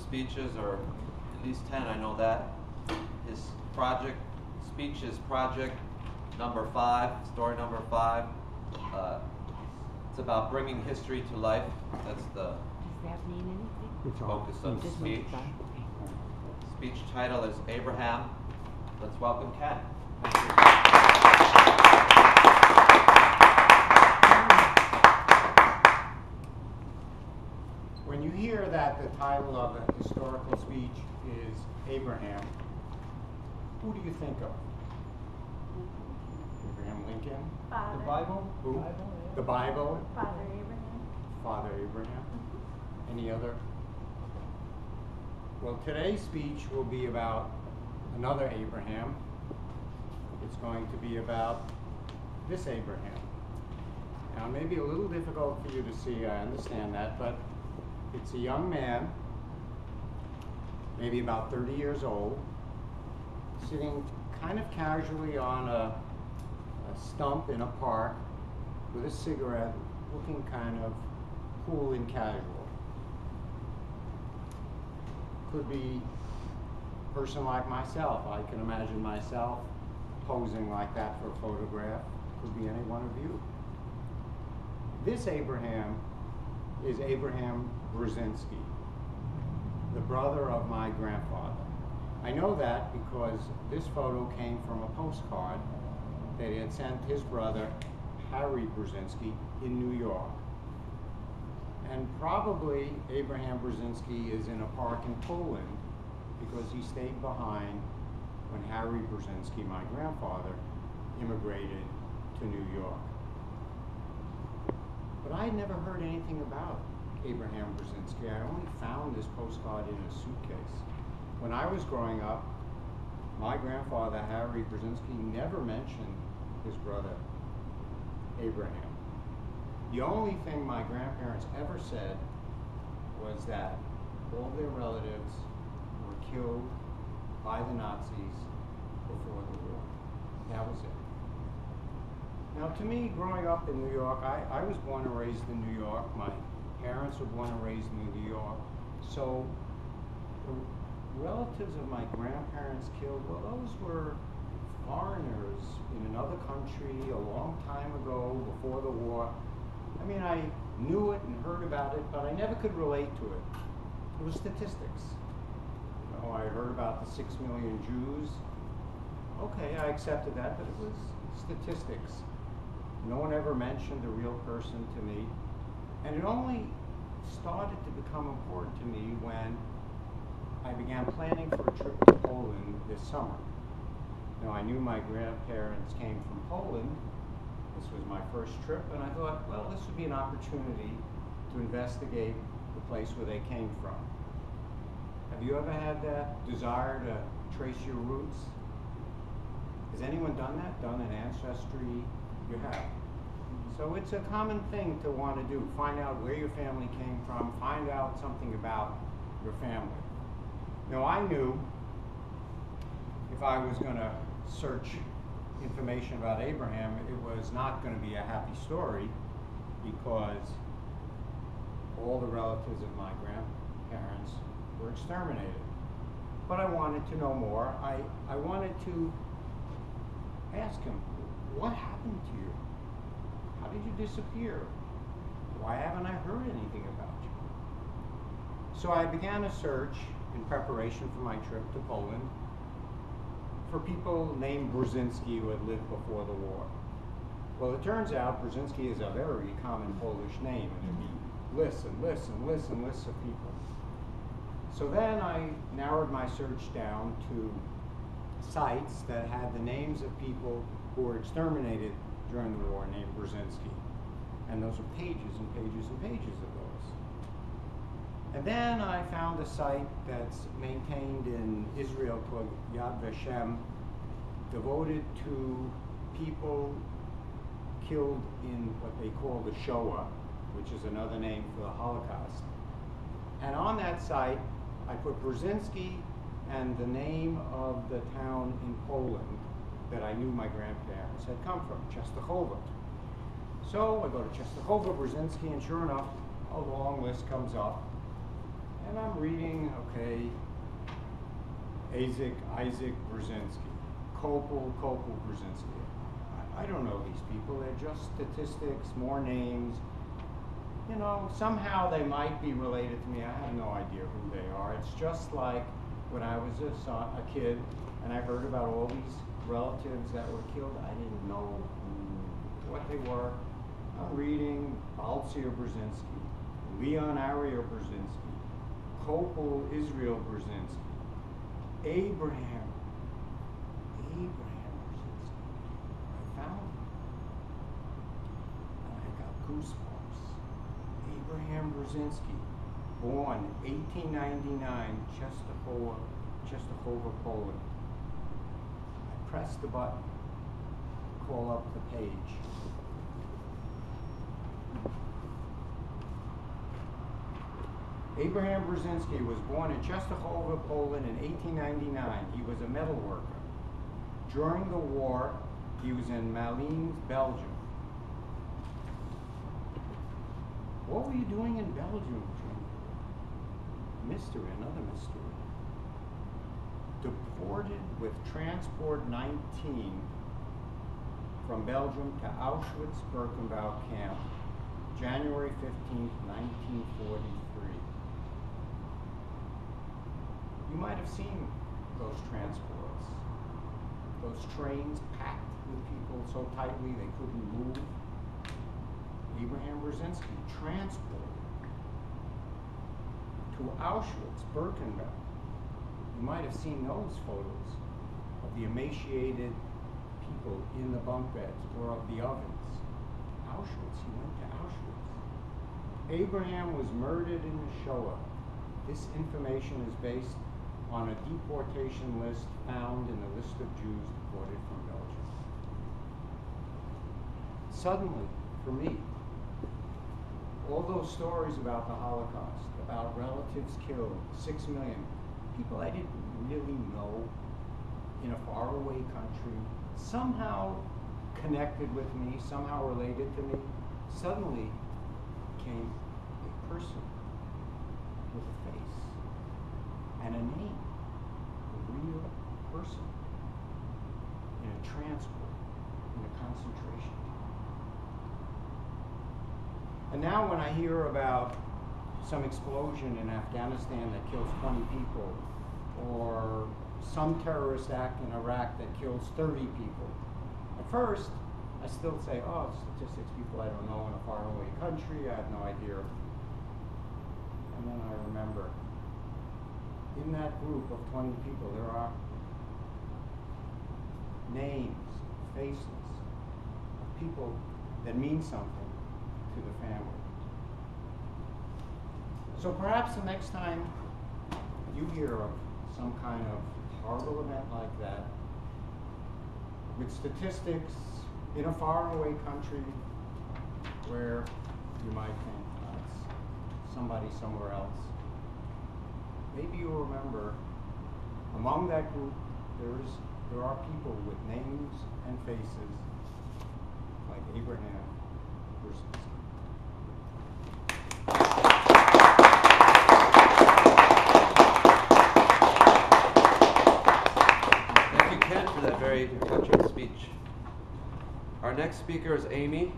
speeches, or at least 10, I know that. His speech is project number 5, story number 5. It's about bringing history to life. That's the Does that mean anything? focus of the Just speech. number 5. Okay. Speech title is Abraham. Let's welcome Ken. When you hear that the title of a historical speech is Abraham, who do you think of? Abraham Lincoln? Father. The Bible? Who? Bible, yeah. The Bible? Father Abraham. Father Abraham? Any other? Well, today's speech will be about another Abraham. It's going to be about this Abraham. Now, it may be a little difficult for you to see, I understand that, but it's a young man, maybe about 30 years old, sitting kind of casually on a stump in a park with a cigarette, looking kind of cool and casual. Could be a person like myself. I can imagine myself posing like that for a photograph. Could be any one of you. This Abraham is Abraham Brzezinski, the brother of my grandfather. I know that because this photo came from a postcard that he had sent his brother, Harry Brzezinski, in New York. And probably Abraham Brzezinski is in a park in Poland because he stayed behind when Harry Brzezinski, my grandfather, immigrated to New York. But I had never heard anything about Abraham Brzezinski. I only found this postcard in a suitcase. When I was growing up, my grandfather, Harry Brzezinski, never mentioned his brother, Abraham. The only thing my grandparents ever said was that all their relatives were killed by the Nazis before the war. That was it. Now, to me, growing up in New York, I was born and raised in New York. My parents were born and raised in New York. So the relatives of my grandparents killed, well, those were foreigners in another country a long time ago, before the war. I mean, I knew it and heard about it, but I never could relate to it. It was statistics. You know, I heard about the 6 million Jews. Okay, I accepted that, but it was statistics. No one ever mentioned a real person to me. And it only started to become important to me when I began planning for a trip to Poland this summer. Now, I knew my grandparents came from Poland. This was my first trip, and I thought, well, this would be an opportunity to investigate the place where they came from. Have you ever had that desire to trace your roots? Has anyone done that? Done an ancestry? You have. So it's a common thing to want to do. Find out where your family came from, find out something about your family. Now, I knew if I was going to search information about Abraham, it was not going to be a happy story because all the relatives of my grandparents were exterminated. But I wanted to know more. I wanted to ask him, what happened to you? How did you disappear? Why haven't I heard anything about you? So I began a search in preparation for my trip to Poland for people named Brzezinski who had lived before the war. Well, it turns out Brzezinski is a very common Polish name, and there'd be lists and lists and lists and lists of people. So then I narrowed my search down to sites that had the names of people who were exterminated during the war named Brzezinski. And those are pages and pages and pages of those. And then I found a site that's maintained in Israel called Yad Vashem, devoted to people killed in what they call the Shoah, which is another name for the Holocaust. And on that site, I put Brzezinski and the name of the town in Poland that I knew my grandparents had come from, Częstochowa. So I go to Częstochowa, Brzezinski, and sure enough, a long list comes up. And I'm reading, okay, Isaac Brzezinski, Kopel Brzezinski. I don't know these people. They're just statistics, more names. You know, somehow they might be related to me. I have no idea who they are. It's just like when I was a kid and I heard about all these relatives that were killed. I didn't know what they were. I'm reading Baltzir Brzezinski, Leon Ariel Brzezinski, Kopel Israel Brzezinski, Abraham Brzezinski. I found him. And I got goosebumps. Abraham Brzezinski, born 1899, Częstochowa, Poland. I pressed the button, call up the page. Abraham Brzezinski was born in Częstochowa, Poland in 1899. He was a metal worker. During the war, he was in Malines, Belgium. What were you doing in Belgium? Mystery, another mystery. Deported with Transport 19 from Belgium to Auschwitz-Birkenau camp, January 15th, 1943. You might have seen those transports, those trains packed with people so tightly they couldn't move. Abraham Brzezinski transported to Auschwitz-Birkenau. You might have seen those photos of the emaciated people in the bunk beds or of the ovens. Auschwitz, he went to Auschwitz. Abraham was murdered in the Shoah. This information is based on a deportation list found in the list of Jews deported from Belgium. Suddenly, for me, all those stories about the Holocaust, about relatives killed, 6 million, people I didn't really know in a faraway country, somehow connected with me, somehow related to me, suddenly became a person with a face and a name, a real person in a transport, in a concentration camp. And now when I hear about some explosion in Afghanistan that kills 20 people, or some terrorist act in Iraq that kills 30 people, at first I still say, oh, statistics, people I don't know in a faraway country, I have no idea. And then I remember, in that group of 20 people, there are names, faces of people that mean something to the family. So perhaps the next time you hear of some kind of horrible event like that, with statistics in a faraway country where you might think it's somebody somewhere else, maybe you'll remember among that group there are people with names and faces like Abraham Brzezinski. Thank you, Ken, for that very touching speech. Our next speaker is Amy.